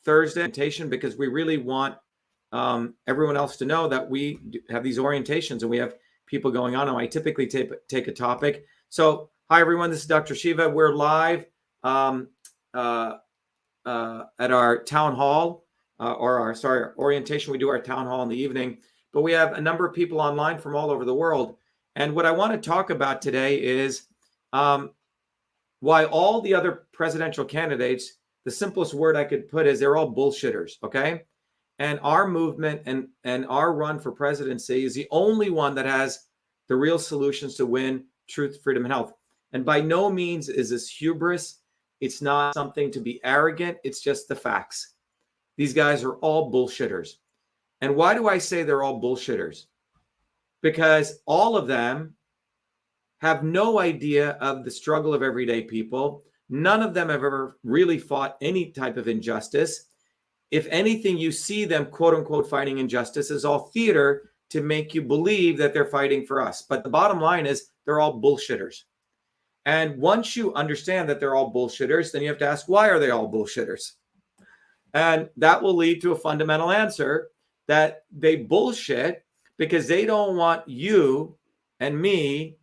Thursday orientation because we really want everyone else to know that we have these orientations and we have people going on. And I typically take a topic. So, hi, everyone. This is Dr. Shiva. We're live at our town hall our orientation. We do our town hall in the evening, but we have a number of people online from all over the world. And what I want to talk about today is why all the other presidential candidates, the simplest word I could put is they're all bullshitters, okay? And our movement and our run for presidency is the only one that has the real solutions to win truth, freedom, and health. And by no means is this hubris. It's not something to be arrogant. It's just the facts. These guys are all bullshitters. And why do I say they're all bullshitters? Because all of them have no idea of the struggle of everyday people. None of them have ever really fought any type of injustice. If anything, you see them, quote unquote, fighting injustice is all theater to make you believe that they're fighting for us. But the bottom line is they're all bullshitters. And once you understand that they're all bullshitters, then you have to ask, why are they all bullshitters? And that will lead to a fundamental answer that they bullshit because they don't want you and me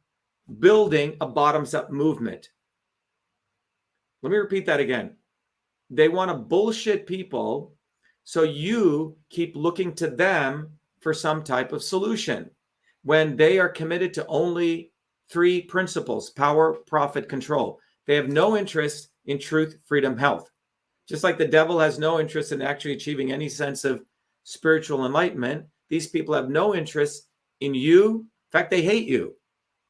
building a bottoms-up movement. Let me repeat that again. They want to bullshit people so you keep looking to them for some type of solution when they are committed to only three principles: power, profit, control. They have no interest in truth, freedom, health. Just like the devil has no interest in actually achieving any sense of spiritual enlightenment, these people have no interest in you. In fact, they hate you.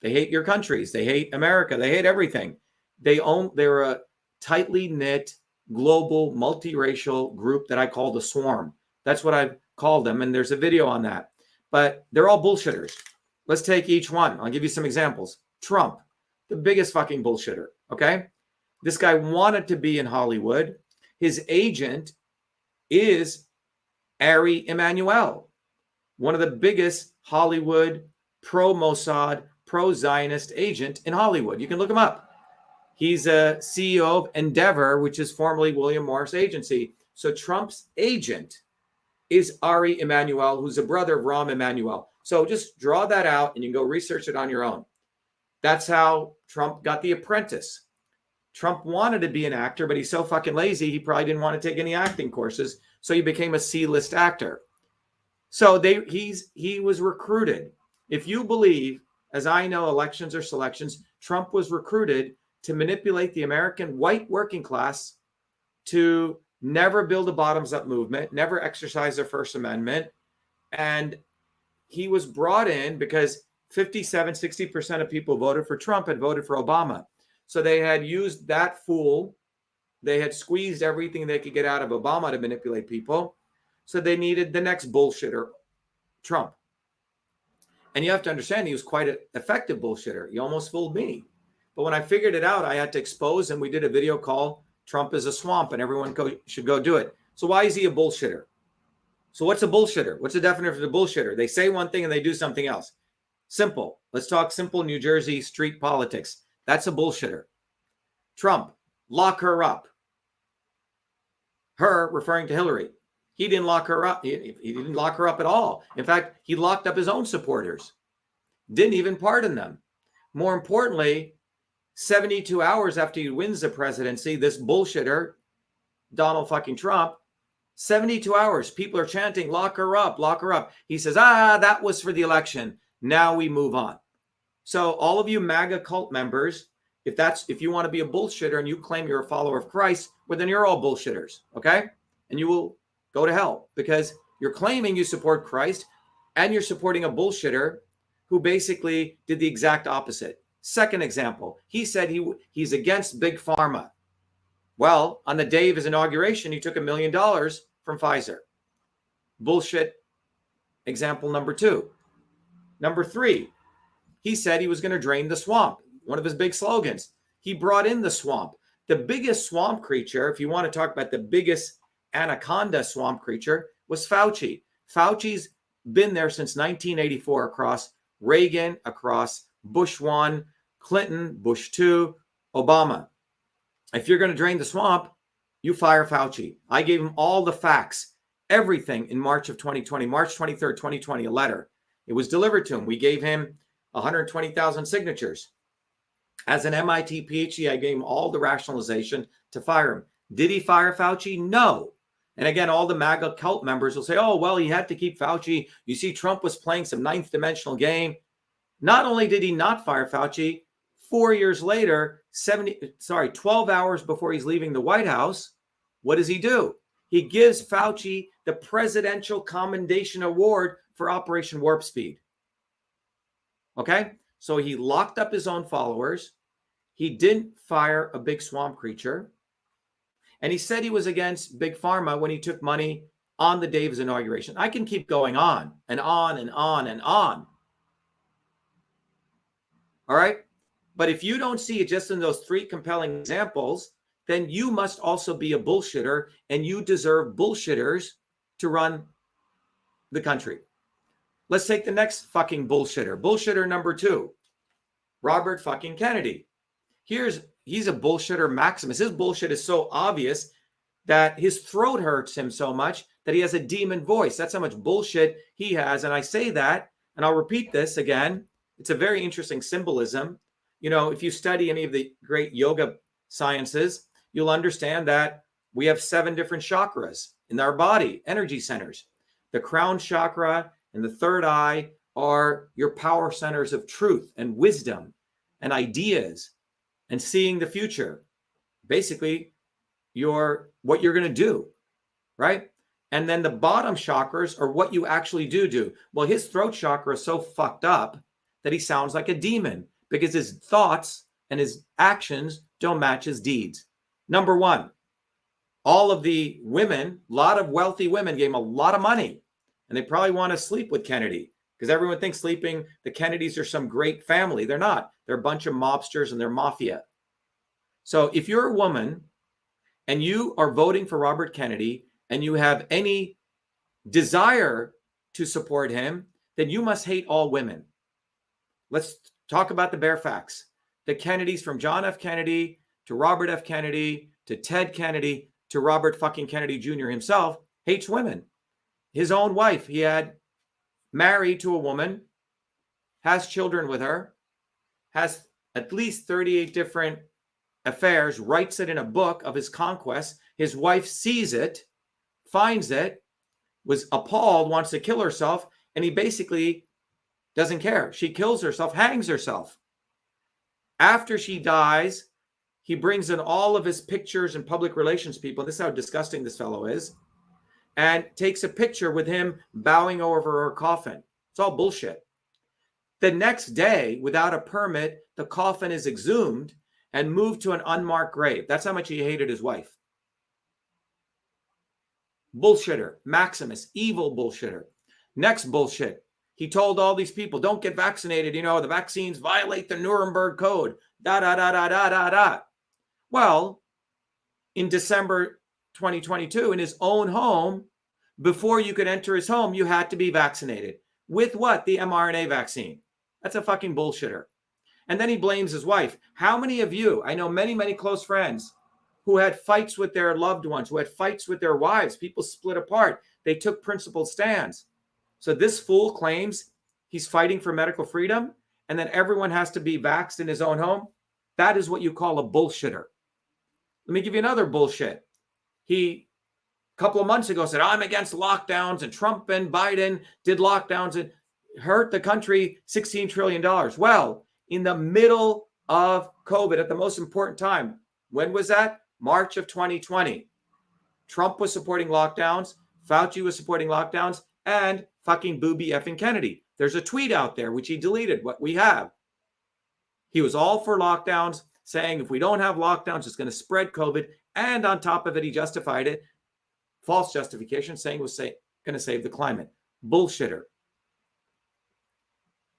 They hate your countries. They hate America. They hate everything. They're a tightly knit, global, multiracial group that I call the swarm. That's what I've called them. And there's a video on that. But they're all bullshitters. Let's take each one. I'll give you some examples. Trump, the biggest fucking bullshitter. Okay. This guy wanted to be in Hollywood. His agent is Ari Emanuel, one of the biggest Hollywood pro-Mossad, pro-Zionist agent in Hollywood. You can look him up. He's a CEO of Endeavor, which is formerly William Morris Agency. So Trump's agent is Ari Emanuel, who's a brother of Rahm Emanuel. So just draw that out and you can go research it on your own. That's how Trump got The Apprentice. Trump wanted to be an actor, but he's so fucking lazy, he probably didn't want to take any acting courses. So he became a C-list actor. So he was recruited. If you believe, as I know, elections are selections, Trump was recruited to manipulate the American white working class to never build a bottoms-up movement, never exercise their First Amendment. And he was brought in because 60% of people voted for Trump had voted for Obama. So they had used that fool. They had squeezed everything they could get out of Obama to manipulate people. So they needed the next bullshitter, Trump. And you have to understand, he was quite an effective bullshitter. He almost fooled me. But when I figured it out, I had to expose him. We did a video called Trump is a Swamp, and everyone should go do it. So why is he a bullshitter? So what's a bullshitter? What's the definition of a bullshitter? They say one thing and they do something else. Simple. Let's talk simple New Jersey street politics. That's a bullshitter. Trump, lock her up. Her referring to Hillary. He didn't lock her up. He didn't lock her up at all. In fact, he locked up his own supporters. Didn't even pardon them. More importantly, 72 hours after he wins the presidency, this bullshitter, Donald fucking Trump, 72 hours, people are chanting, lock her up, lock her up. He says, that was for the election. Now we move on. So all of you MAGA cult members, if you want to be a bullshitter and you claim you're a follower of Christ, well, then you're all bullshitters, okay? And you will go to hell because you're claiming you support Christ and you're supporting a bullshitter who basically did the exact opposite. Second example, he said he's against big pharma. Well, on the day of his inauguration, he took $1 million from Pfizer. Bullshit example number 2. Number 3, he said he was going to drain the swamp. One of his big slogans. He brought in the swamp. The biggest swamp creature, if you want to talk about the biggest anaconda swamp creature, was Fauci. Fauci's been there since 1984 across Reagan, across Bush 1, Clinton, Bush 2, Obama. If you're going to drain the swamp, You fire Fauci. I gave him all the facts, everything in March of 2020, March 23rd, 2020, a letter. It was delivered to him. We gave him 120,000 signatures. As an MIT PhD, I gave him all the rationalization to fire him. Did he fire Fauci? No. And again, all the MAGA cult members will say, oh, well, he had to keep Fauci. You see, Trump was playing some ninth dimensional game. Not only did he not fire Fauci, 4 years later, 12 hours before he's leaving the White House, what does he do? He gives Fauci the Presidential Commendation Award for Operation Warp Speed. Okay? So he locked up his own followers. He didn't fire a big swamp creature. And he said he was against Big Pharma when he took money on the day of his inauguration. I can keep going on and on and on and on. All right? But if you don't see it just in those three compelling examples, then you must also be a bullshitter, and you deserve bullshitters to run the country. Let's take the next fucking bullshitter. Bullshitter number 2, Robert fucking Kennedy. He's a bullshitter maximus. His bullshit is so obvious that his throat hurts him so much that he has a demon voice. That's how much bullshit he has. And I say that, and I'll repeat this again. It's a very interesting symbolism. You know, if you study any of the great yoga sciences, you'll understand that we have 7 different chakras in our body, energy centers. The crown chakra and the third eye are your power centers of truth and wisdom and ideas and seeing the future. Basically, what you're going to do, right? And then the bottom chakras are what you actually do. Well, his throat chakra is so fucked up that he sounds like a demon because his thoughts and his actions don't match his deeds. Number 1, all of the women, a lot of wealthy women gave him a lot of money, and they probably want to sleep with Kennedy because everyone thinks the Kennedys are some great family. They're not. They're a bunch of mobsters and they're mafia. So if you're a woman and you are voting for Robert Kennedy and you have any desire to support him, then you must hate all women. Let's talk about the bare facts. The Kennedys, from John F. Kennedy to Robert F. Kennedy to Ted Kennedy to Robert fucking Kennedy Jr. himself, hates women. His own wife, he had married to a woman, has children with her, has at least 38 different affairs, writes it in a book of his conquests. His wife sees it, finds it, was appalled, wants to kill herself, and he basically doesn't care. She kills herself, hangs herself. After she dies, he brings in all of his pictures and public relations people. This is how disgusting this fellow is. And takes a picture with him bowing over her coffin. It's all bullshit. The next day, without a permit, the coffin is exhumed and moved to an unmarked grave. That's how much he hated his wife. Bullshitter, Maximus, evil bullshitter. Next bullshit. He told all these people, don't get vaccinated. You know, the vaccines violate the Nuremberg Code. Well, in December 2022, in his own home, before you could enter his home, you had to be vaccinated. With what? The mRNA vaccine. That's a fucking bullshitter. And then he blames his wife. How many of you, I know many, many close friends who had fights with their loved ones, who had fights with their wives, people split apart. They took principled stands. So this fool claims he's fighting for medical freedom, and then everyone has to be vaxxed in his own home. That is what you call a bullshitter. Let me give you another bullshit. He, a couple of months ago, said, I'm against lockdowns, and Trump and Biden did lockdowns and hurt the country $16 trillion. Well, in the middle of COVID, at the most important time, when was that? March of 2020. Trump was supporting lockdowns, Fauci was supporting lockdowns, and fucking booby effing Kennedy. There's a tweet out there, which he deleted, what we have. He was all for lockdowns, saying if we don't have lockdowns, it's going to spread COVID. And on top of it, he justified it. False justification, saying it was going to save the climate. Bullshitter.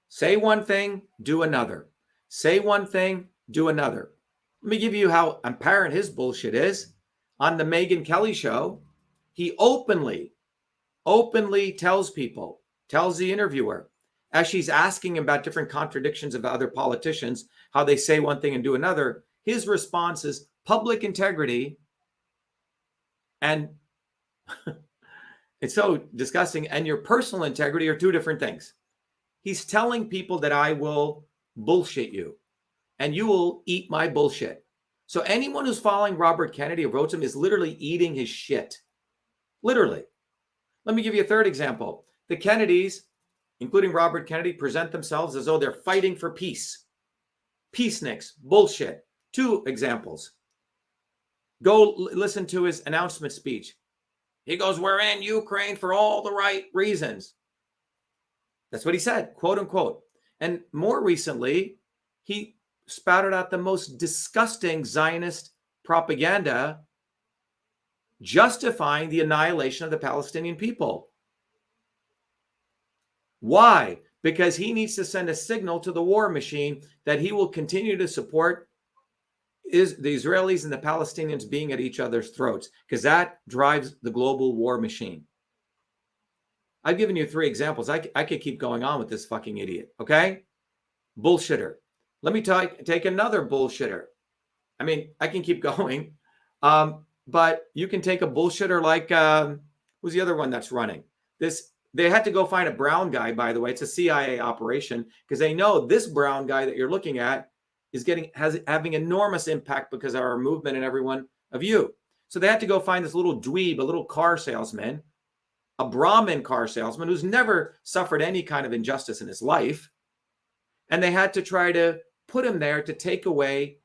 Say one thing, do another. Say one thing, do another. Let me give you how apparent his bullshit is. On the Megyn Kelly show, he openly tells people, tells the interviewer, as she's asking him about different contradictions of other politicians, how they say one thing and do another, his response is public integrity And it's so disgusting. And your personal integrity are two different things. He's telling people that I will bullshit you and you will eat my bullshit. So anyone who's following Robert Kennedy or votes him is literally eating his shit. Literally. Let me give you a third example. The Kennedys, including Robert Kennedy, present themselves as though they're fighting for peace. Peaceniks, bullshit. Two examples. Go listen to his announcement speech. He goes, we're in Ukraine for all the right reasons. That's what he said, quote unquote. And more recently, he spouted out the most disgusting Zionist propaganda justifying the annihilation of the Palestinian people. Why? Because he needs to send a signal to the war machine that he will continue to support the Israelis and the Palestinians being at each other's throats, because that drives the global war machine. I've given you 3 examples. I could keep going on with this fucking idiot, okay? Bullshitter. Let me take another bullshitter. I mean, I can keep going, but you can take a bullshitter like, who's the other one that's running? They had to go find a brown guy, by the way. It's a CIA operation, because they know this brown guy that you're looking at is having enormous impact because of our movement and every one of you. So they had to go find this little dweeb, a little car salesman, a Brahmin car salesman who's never suffered any kind of injustice in his life. And they had to try to put him there to take away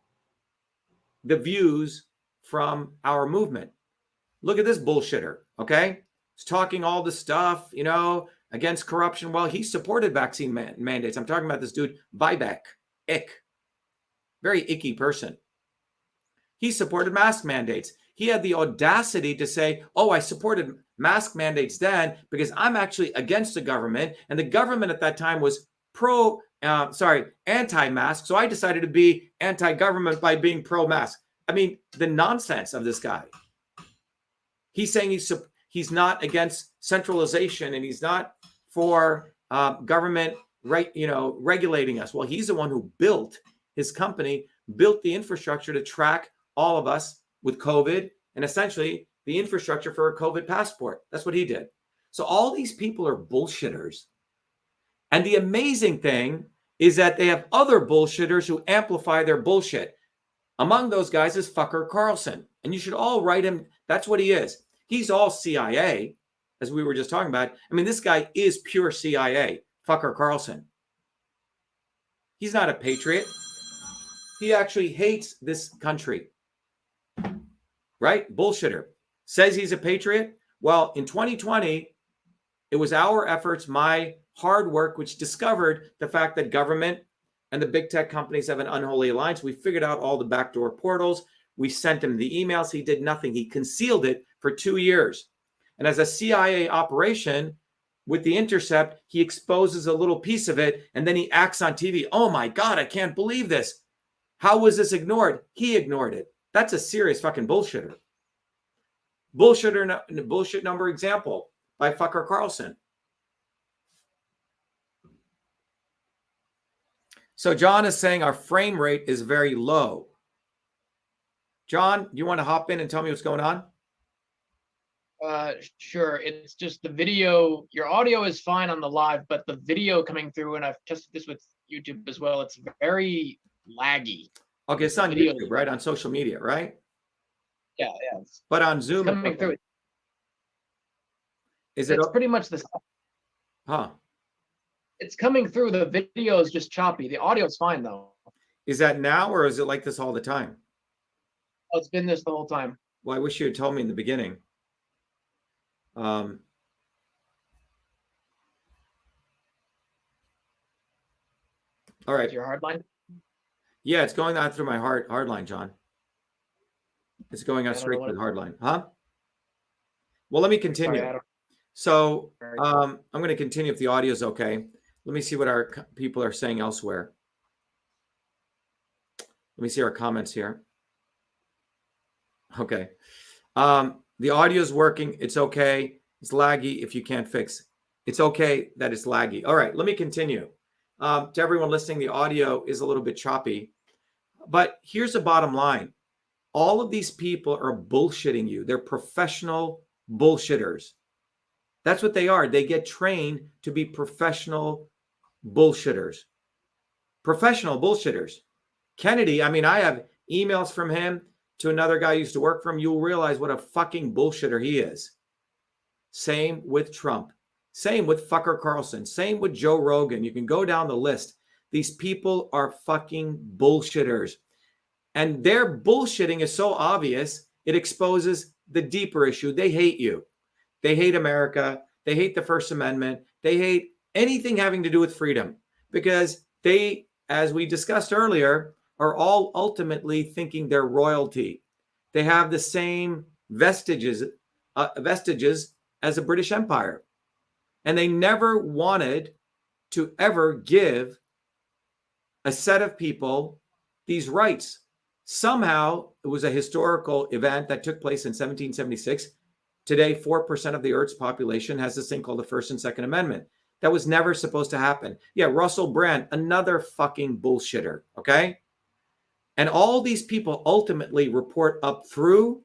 the views from our movement. Look at this bullshitter, okay? He's talking all this stuff, against corruption. Well, he supported vaccine mandates. I'm talking about this dude, Vivek, ick. Very icky person. He supported mask mandates. He had the audacity to say, oh, I supported mask mandates then because I'm actually against the government. And the government at that time was anti-mask. So I decided to be anti-government by being pro-mask. I mean, the nonsense of this guy. He's saying he's not against centralization and he's not for government, regulating us. Well, he's the one who built his company, built the infrastructure to track all of us with COVID and essentially the infrastructure for a COVID passport. That's what he did. So all these people are bullshitters. And the amazing thing is that they have other bullshitters who amplify their bullshit. Among those guys is Fucker Carlson. And you should all write him. That's what he is. He's all CIA, as we were just talking about. I mean, this guy is pure CIA, Fucker Carlson. He's not a patriot. He actually hates this country. Right? Bullshitter. Says he's a patriot. Well, in 2020, it was our efforts, my hard work, which discovered the fact that government and the big tech companies have an unholy alliance. We figured out all the backdoor portals. We sent him the emails. He did nothing. He concealed it for 2 years. And as a CIA operation with the Intercept, he exposes a little piece of it. And then he acts on TV. Oh my God, I can't believe this. How was this ignored? He ignored it. That's a serious fucking bullshitter. Bullshit number example by Fucker Carlson. So John is saying our frame rate is very low. John, you want to hop in and tell me what's going on? Sure. It's just the video, your audio is fine on the live, but the video coming through, and I've tested this with YouTube as well, it's very laggy. Okay, it's on YouTube, right? On social media, right? Yeah. But on Zoom, it's coming through. Is it pretty much the same. Huh. It's coming through. The video is just choppy. The audio is fine though. Is that now or is it like this all the time? Oh, it's been this the whole time. Well, I wish you had told me in the beginning. All right. Your hard line? Yeah, it's going on through my hard line, John. It's going on straight to the hard line. Huh? Well, let me continue. Sorry, So I'm going to continue if the audio is okay. Let me see what our people are saying elsewhere. Let me see our comments here. Okay. The audio is working. It's okay. It's laggy if you can't fix. It's okay that it's laggy. All right, let me continue. To everyone listening, the audio is a little bit choppy. But here's the bottom line. All of these people are bullshitting you. They're professional bullshitters. That's what they are. They get trained to be professional bullshitters. Professional bullshitters. Kennedy, I mean, I have emails from him to another guy who used to work for him. You'll realize what a fucking bullshitter he is. Same with Trump. Same with fucker Carlson. Same with Joe Rogan. You can go down the list. These people are fucking bullshitters. And their bullshitting is so obvious, it exposes the deeper issue. They hate you. They hate America. They hate the First Amendment. They hate anything having to do with freedom because they, as we discussed earlier, are all ultimately thinking they're royalty. They have the same vestiges as a British Empire. And they never wanted to ever give a set of people these rights. Somehow, it was a historical event that took place in 1776. Today, 4% of the Earth's population has this thing called the First and Second Amendment. That was never supposed to happen. Yeah, Russell Brand, another fucking bullshitter, okay? And all these people ultimately report up through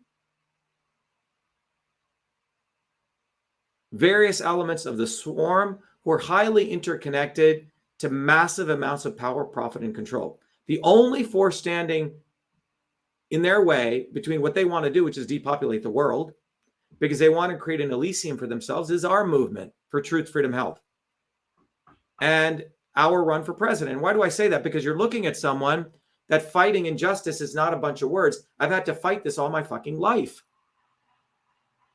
various elements of the swarm who are highly interconnected to massive amounts of power, profit, and control. The only force standing in their way between what they want to do, which is depopulate the world, because they want to create an Elysium for themselves, is our movement for truth, freedom, health, and our run for president. Why do I say that? Because you're looking at someone that fighting injustice is not a bunch of words. I've had to fight this all my fucking life.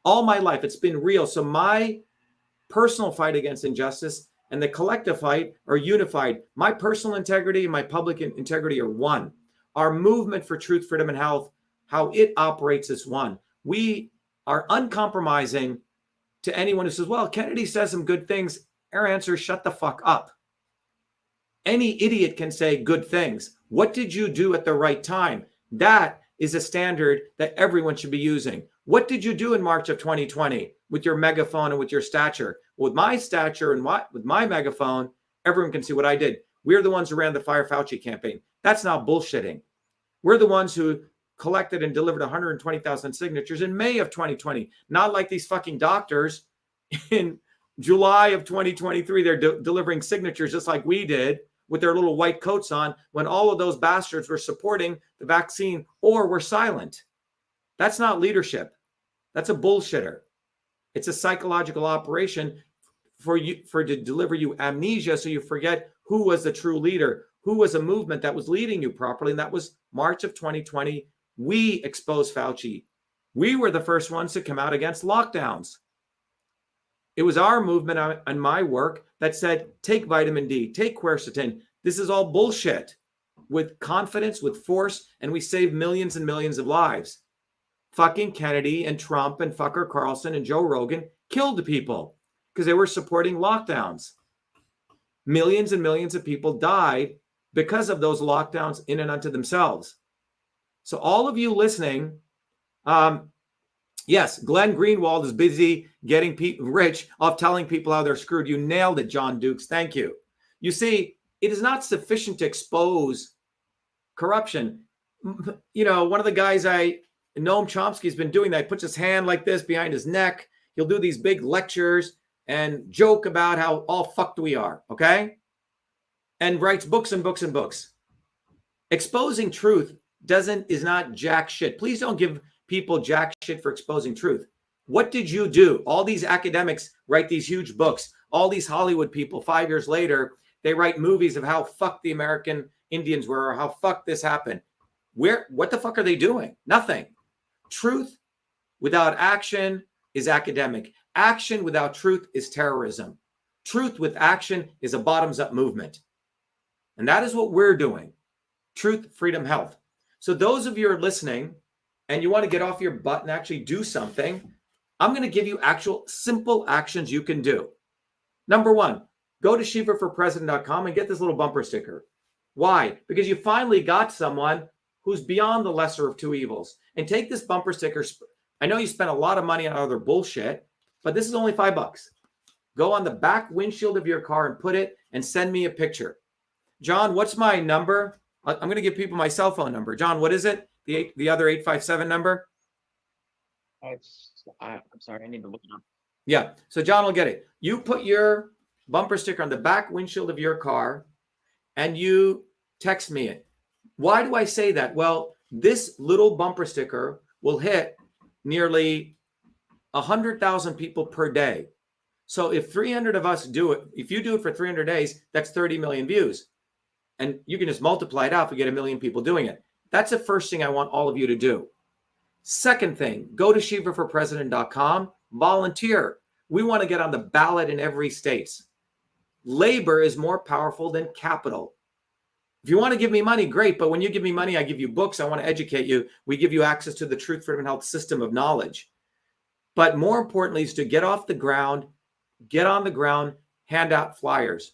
All my life, it's been real. So my personal fight against injustice and the collective fight are unified. My personal integrity and my public integrity are one. Our movement for truth, freedom, and health, how it operates is one. We are uncompromising to anyone who says, well, Kennedy says some good things. Our answer is shut the fuck up. Any idiot can say good things. What did you do at the right time? That is a standard that everyone should be using. What did you do in March of 2020 with your megaphone and with your stature? With my stature and with my megaphone, everyone can see what I did. We're the ones who ran the Fire Fauci campaign. That's not bullshitting. We're the ones who collected and delivered 120,000 signatures in May of 2020. Not like these fucking doctors in July of 2023. They're delivering signatures just like we did with their little white coats on when all of those bastards were supporting the vaccine or were silent. That's not leadership. That's a bullshitter. It's a psychological operation to deliver you amnesia so you forget who was the true leader, who was a movement that was leading you properly. And that was March of 2020. We exposed Fauci. We were the first ones to come out against lockdowns. It was our movement and my work that said, take vitamin D, take quercetin. This is all bullshit. With confidence, with force, and we saved millions and millions of lives. Fucking Kennedy and Trump and fucker Carlson and Joe Rogan killed people because they were supporting lockdowns. Millions and millions of people died because of those lockdowns in and unto themselves. So all of you listening, yes, Glenn Greenwald is busy getting people rich off telling people how they're screwed. You nailed it, John Dukes. Thank you. You see, it is not sufficient to expose corruption. You know, one of the guys Noam Chomsky has been doing that. He puts his hand like this behind his neck. He'll do these big lectures and joke about how all fucked we are, okay? And writes books and books and books. Exposing truth is not jack shit. Please don't give people jack shit for exposing truth. What did you do? All these academics write these huge books. All these Hollywood people, 5 years later, they write movies of how fucked the American Indians were or how fucked this happened. What the fuck are they doing? Nothing. Truth without action is academic. Action without truth is terrorism. Truth with action is a bottoms-up movement. And that is what we're doing. Truth, freedom, health. So those of you who are listening and you want to get off your butt and actually do something, I'm going to give you actual simple actions you can do. Number one, go to shivaforpresident.com and get this little bumper sticker. Why? Because you finally got someone who's beyond the lesser of two evils. And take this bumper sticker. I know you spent a lot of money on other bullshit, but this is only $5. Go on the back windshield of your car and put it and send me a picture. John, what's my number? I'm going to give people my cell phone number. John, what is it? The other 857 number? I'm sorry, I need to look it up. Yeah. So John will get it. You put your bumper sticker on the back windshield of your car and you text me it. Why do I say that? Well, this little bumper sticker will hit nearly 100,000 people per day. So if 300 of us do it, if you do it for 300 days, that's 30 million views. And you can just multiply it out if you get 1 million people doing it. That's the first thing I want all of you to do. Second thing, go to shivaforpresident.com, volunteer. We want to get on the ballot in every state. Labor is more powerful than capital. If you want to give me money, great. But when you give me money, I give you books. I want to educate you. We give you access to the truth, freedom, and health system of knowledge. But more importantly is to get off the ground, get on the ground, hand out flyers,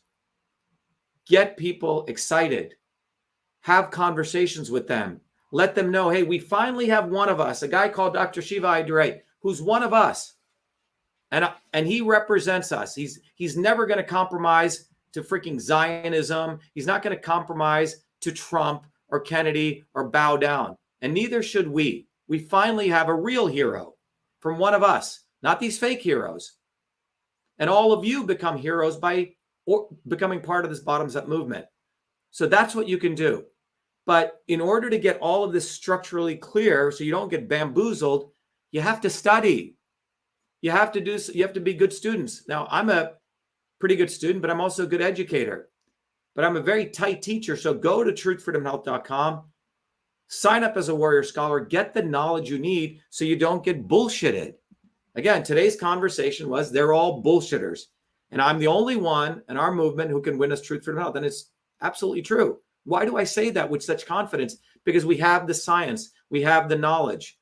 get people excited, have conversations with them, let them know, hey, we finally have one of us, a guy called Dr.SHIVA, who's one of us. And he represents us. He's never going to compromise to freaking Zionism. He's not going to compromise to Trump or Kennedy or bow down. And neither should we. We finally have a real hero from one of us, not these fake heroes. And all of you become heroes by becoming part of this bottoms-up movement. So that's what you can do. But in order to get all of this structurally clear so you don't get bamboozled, you have to study. You have to be good students. Now, I'm a pretty good student, but I'm also a good educator. But I'm a very tight teacher. So go to truthfreedomhealth.com, sign up as a warrior scholar, get the knowledge you need so you don't get bullshitted. Again, today's conversation was they're all bullshitters. And I'm the only one in our movement who can win us truth, freedom, health. And it's absolutely true. Why do I say that with such confidence? Because we have the science. We have the knowledge.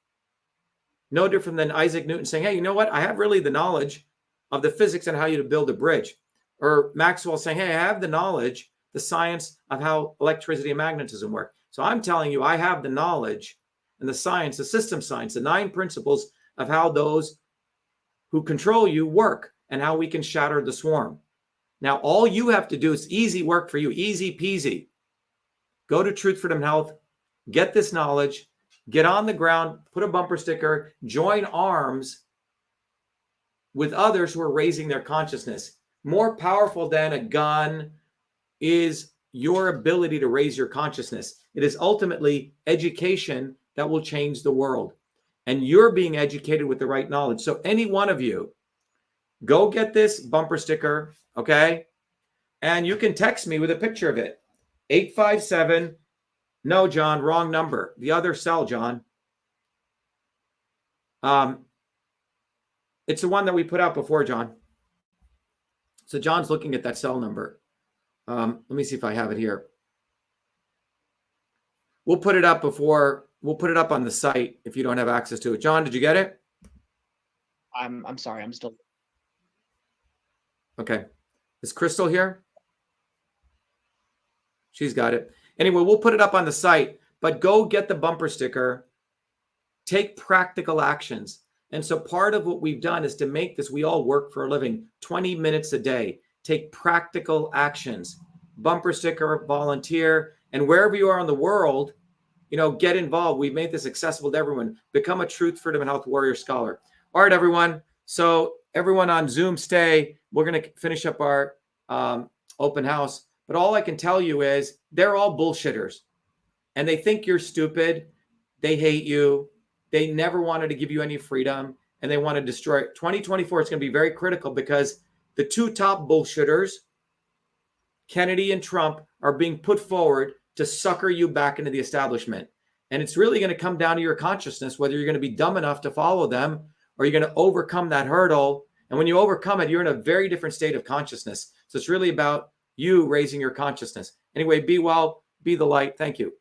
No different than Isaac Newton saying, hey, you know what? I have really the knowledge of the physics and how you to build a bridge. Or Maxwell saying, hey, I have the knowledge, the science of how electricity and magnetism work. So I'm telling you, I have the knowledge and the science, the system science, the 9 principles of how those who control you work and how we can shatter the swarm. Now, all you have to do is easy work for you, easy peasy. Go to Truth, Freedom, Health, get this knowledge, get on the ground, put a bumper sticker, join arms with others who are raising their consciousness. More powerful than a gun is your ability to raise your consciousness. It is ultimately education that will change the world. And you're being educated with the right knowledge. So any one of you, go get this bumper sticker, okay? And you can text me with a picture of it. 857, no, John, wrong number. The other cell, John. It's the one that we put out before, John. So John's looking at that cell number. Let me see if I have it here. We'll put it up on the site if you don't have access to it. John, did you get it? I'm sorry, I'm still. Okay. Is Crystal here? She's got it. Anyway, we'll put it up on the site, but go get the bumper sticker. Take practical actions. And so part of what we've done is to make this, we all work for a living, 20 minutes a day. Take practical actions. Bumper sticker, volunteer, and wherever you are in the world, get involved. We've made this accessible to everyone. Become a Truth, Freedom, and Health Warrior Scholar. All right, everyone. So everyone on Zoom, stay. We're going to finish up our open house. But all I can tell you is they're all bullshitters. And they think you're stupid. They hate you. They never wanted to give you any freedom. And they want to destroy it. 2024 is going to be very critical because the 2 top bullshitters, Kennedy and Trump, are being put forward to sucker you back into the establishment. And it's really going to come down to your consciousness, whether you're going to be dumb enough to follow them or you're going to overcome that hurdle. And when you overcome it, you're in a very different state of consciousness. So it's really about you raising your consciousness. Anyway, be well, be the light. Thank you.